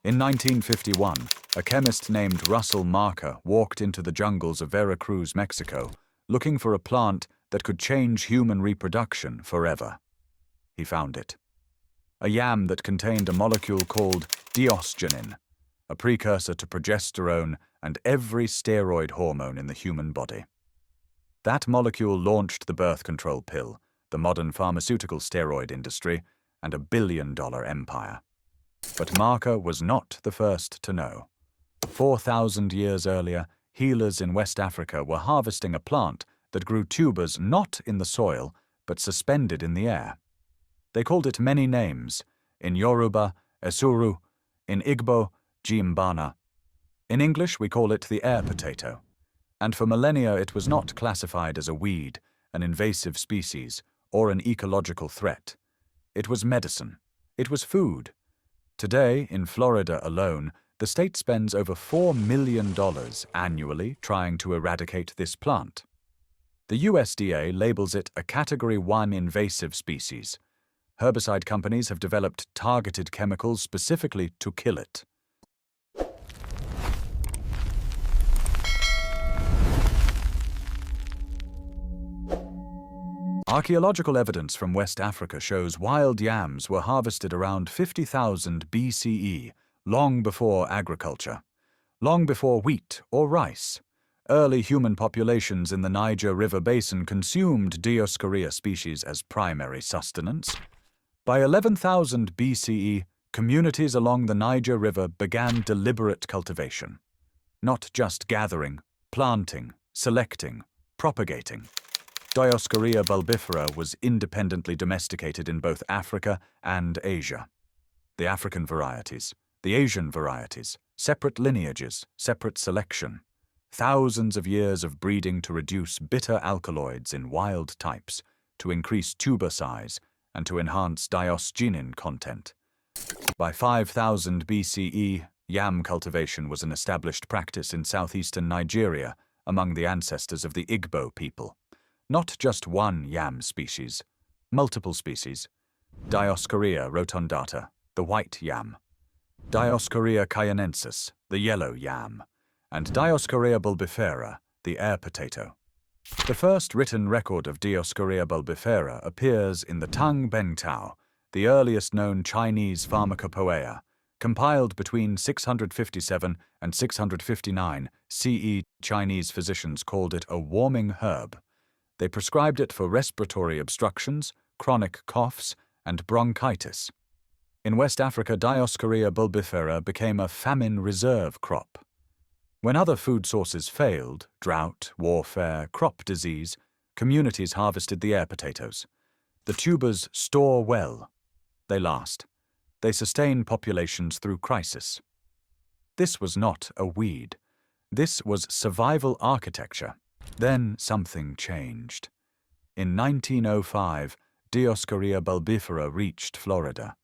In 1951, a chemist named Russell Marker walked into the jungles of Veracruz, Mexico, looking for a plant that could change human reproduction forever. He found it. A yam that contained a molecule called diosgenin, a precursor to progesterone and every steroid hormone in the human body. That molecule launched the birth control pill, the modern pharmaceutical steroid industry, and a billion-dollar empire. But Marker was not the first to know. 4,000 years earlier, healers in West Africa were harvesting a plant that grew tubers not in the soil, but suspended in the air. They called it many names: in Yoruba, esuru; in Igbo, jimbana. In English, we call it the air potato. And for millennia, it was not classified as a weed, an invasive species, or an ecological threat. It was medicine. It was food. Today, in Florida alone, the state spends over $4 million annually trying to eradicate this plant. The USDA labels it a Category 1 invasive species. Herbicide companies have developed targeted chemicals specifically to kill it. Archaeological evidence from West Africa shows wild yams were harvested around 50,000 BCE, long before agriculture, long before wheat or rice. Early human populations in the Niger River basin consumed Dioscorea species as primary sustenance. By 11,000 BCE, communities along the Niger River began deliberate cultivation. Not just gathering, planting, selecting, propagating. Dioscorea bulbifera was independently domesticated in both Africa and Asia. The African varieties, the Asian varieties, separate lineages, separate selection. Thousands of years of breeding to reduce bitter alkaloids in wild types, to increase tuber size, and to enhance diosgenin content. By 5000 BCE, yam cultivation was an established practice in southeastern Nigeria among the ancestors of the Igbo people. Not just one yam species, multiple species. Dioscorea rotundata, the white yam; Dioscorea cayennensis, the yellow yam; and Dioscorea bulbifera, the air potato. The first written record of Dioscorea bulbifera appears in the Tang Bengtao, the earliest known Chinese pharmacopoeia, compiled between 657 and 659 CE. Chinese physicians called it a warming herb. They prescribed it for respiratory obstructions, chronic coughs, and bronchitis. In West Africa, Dioscorea bulbifera became a famine reserve crop. When other food sources failed, drought, warfare, crop disease, communities harvested the air potatoes. The tubers store well. They last. They sustain populations through crisis. This was not a weed. This was survival architecture. Then something changed. In 1905, Dioscorea bulbifera reached Florida.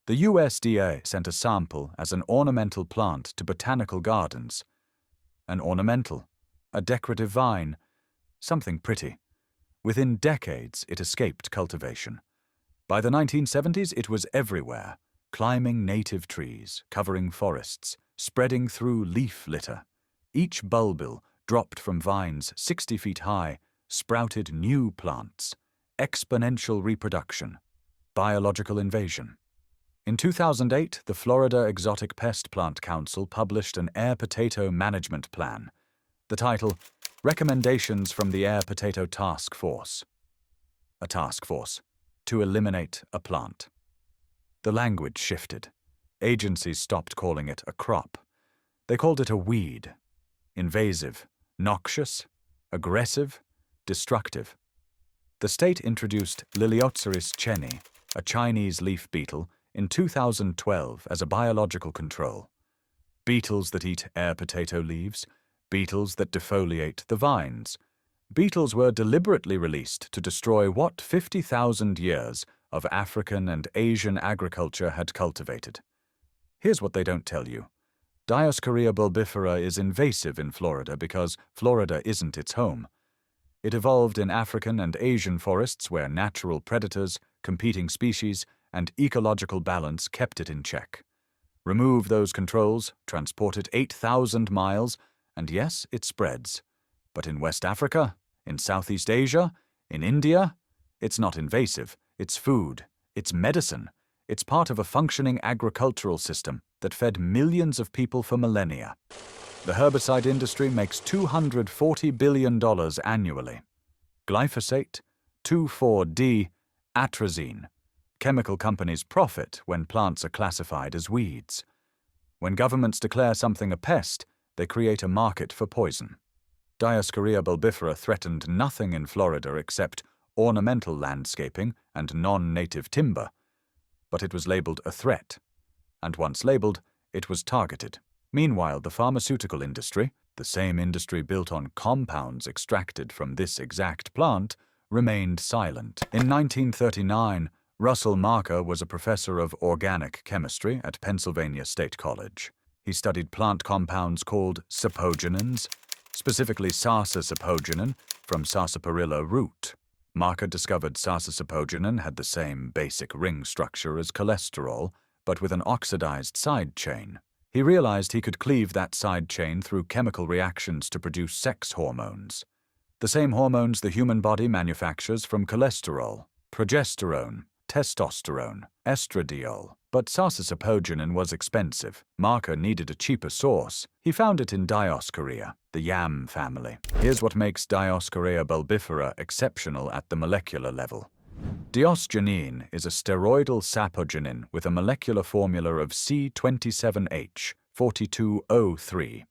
The USDA sent a sample as an ornamental plant to botanical gardens. An ornamental, a decorative vine, something pretty. Within decades, it escaped cultivation. By the 1970s, it was everywhere, climbing native trees, covering forests, spreading through leaf litter. Each bulbil, dropped from vines 60 feet high, sprouted new plants, exponential reproduction, biological invasion. In 2008, the Florida Exotic Pest Plant Council published an air potato management plan. The title, Recommendations from the Air Potato Task Force. A task force to eliminate a plant. The language shifted. Agencies stopped calling it a crop. They called it a weed. Invasive, noxious, aggressive, destructive. The state introduced Liliotceris cheney, a Chinese leaf beetle, in 2012 as a biological control. Beetles that eat air potato leaves, beetles that defoliate the vines. Beetles were deliberately released to destroy what 50,000 years of African and Asian agriculture had cultivated. Here's what they don't tell you. Dioscorea bulbifera is invasive in Florida because Florida isn't its home. It evolved in African and Asian forests where natural predators, competing species, and ecological balance kept it in check. Remove those controls, transport it 8,000 miles, and yes, it spreads. But in West Africa, in Southeast Asia, in India, it's not invasive, it's food, it's medicine, it's part of a functioning agricultural system that fed millions of people for millennia. The herbicide industry makes $240 billion annually. Glyphosate, 2,4-D, atrazine. Chemical companies profit when plants are classified as weeds. When governments declare something a pest, they create a market for poison. Dioscorea bulbifera threatened nothing in Florida except ornamental landscaping and non-native timber. But it was labeled a threat, and once labeled, it was targeted. Meanwhile, the pharmaceutical industry, the same industry built on compounds extracted from this exact plant, remained silent. In 1939, Russell Marker was a professor of organic chemistry at Pennsylvania State College. He studied plant compounds called sapogenins, specifically sarsasapogenin from sarsaparilla root. Marker discovered sarsasapogenin had the same basic ring structure as cholesterol, but with an oxidized side chain. He realized he could cleave that side chain through chemical reactions to produce sex hormones. The same hormones the human body manufactures from cholesterol, progesterone, testosterone, estradiol. But sarsasapogenin was expensive. Marker needed a cheaper source. He found it in Dioscorea, the yam family. Here's what makes Dioscorea bulbifera exceptional at the molecular level. Diosgenin is a steroidal sapogenin with a molecular formula of C27H42O3.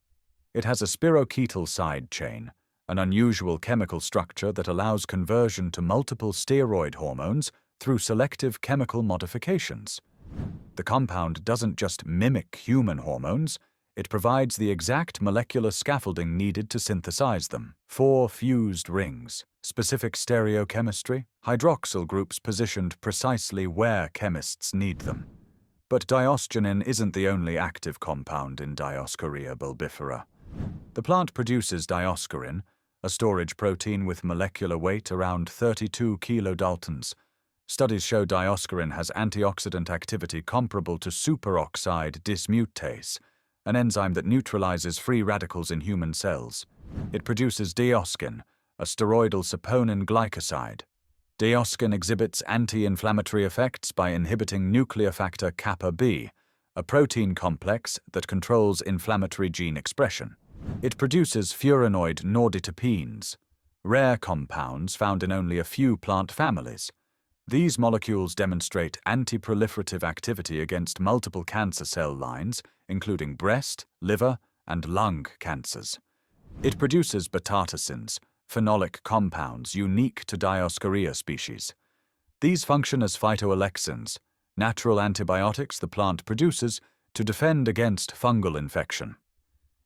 It has a spirochetal side chain, an unusual chemical structure that allows conversion to multiple steroid hormones through selective chemical modifications. The compound doesn't just mimic human hormones, it provides the exact molecular scaffolding needed to synthesize them. 4 fused rings, specific stereochemistry, hydroxyl groups positioned precisely where chemists need them. But diosgenin isn't the only active compound in Dioscorea bulbifera. The plant produces dioscorin, a storage protein with molecular weight around 32 kilodaltons. Studies show dioscorin has antioxidant activity comparable to superoxide dismutase, an enzyme that neutralizes free radicals in human cells. It produces dioscin, a steroidal saponin glycoside. Dioscin exhibits anti-inflammatory effects by inhibiting nuclear factor kappa B, a protein complex that controls inflammatory gene expression. It produces furanoid norditerpenes, rare compounds found in only a few plant families. These molecules demonstrate anti-proliferative activity against multiple cancer cell lines, including breast, liver, and lung cancers. It produces betaticins, phenolic compounds unique to Dioscorea species. These function as phytoalexins, natural antibiotics the plant produces to defend against fungal infection.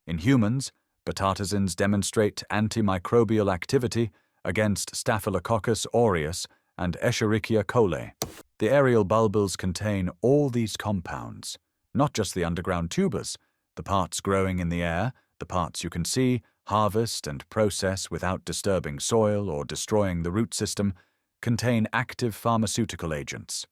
In humans, betaticins demonstrate antimicrobial activity against Staphylococcus aureus and Escherichia coli. The aerial bulbils contain all these compounds, not just the underground tubers, the parts growing in the air, the parts you can see, harvest and process without disturbing soil or destroying the root system, contain active pharmaceutical agents.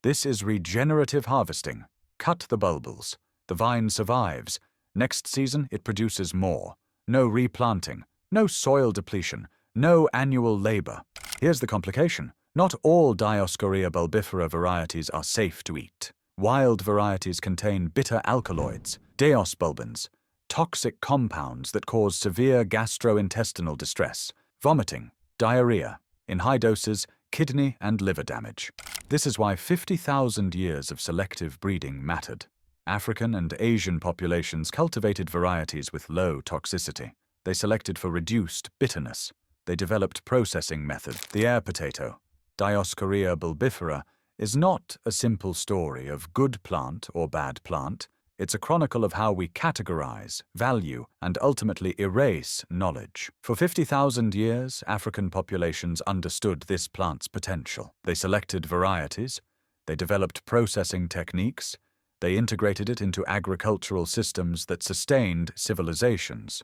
This is regenerative harvesting. Cut the bulbils. The vine survives. Next season it produces more. No replanting, no soil depletion, no annual labor. Here's the complication. Not all Dioscorea bulbifera varieties are safe to eat. Wild varieties contain bitter alkaloids, deosbulbins, toxic compounds that cause severe gastrointestinal distress, vomiting, diarrhea, in high doses, kidney and liver damage. This is why 50,000 years of selective breeding mattered. African and Asian populations cultivated varieties with low toxicity. They selected for reduced bitterness. They developed processing methods. The air potato, Dioscorea bulbifera, is not a simple story of good plant or bad plant. It's a chronicle of how we categorize, value, and ultimately erase knowledge. For 50,000 years, African populations understood this plant's potential. They selected varieties, they developed processing techniques, they integrated it into agricultural systems that sustained civilizations.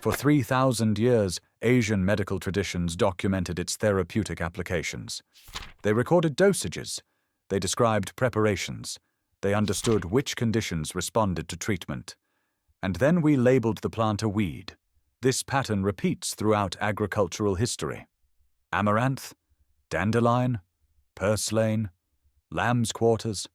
For 3,000 years, Asian medical traditions documented its therapeutic applications. They recorded dosages, they described preparations, They understood which conditions responded to treatment. And then we labeled the plant a weed. This pattern repeats throughout agricultural history. Amaranth, dandelion, purslane, lamb's quarters,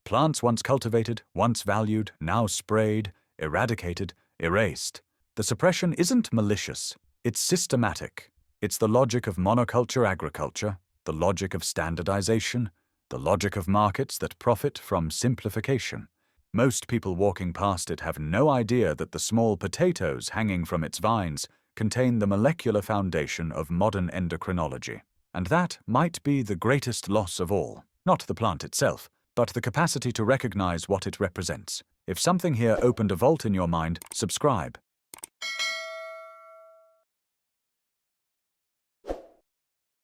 plants once cultivated, once valued, now sprayed, eradicated, erased. The suppression isn't malicious, it's systematic. It's the logic of monoculture agriculture, the logic of standardization, the logic of markets that profit from simplification. Most people walking past it have no idea that the small potatoes hanging from its vines contain the molecular foundation of modern endocrinology. And that might be the greatest loss of all, not the plant itself, but the capacity to recognize what it represents. If something here opened a vault in your mind, subscribe.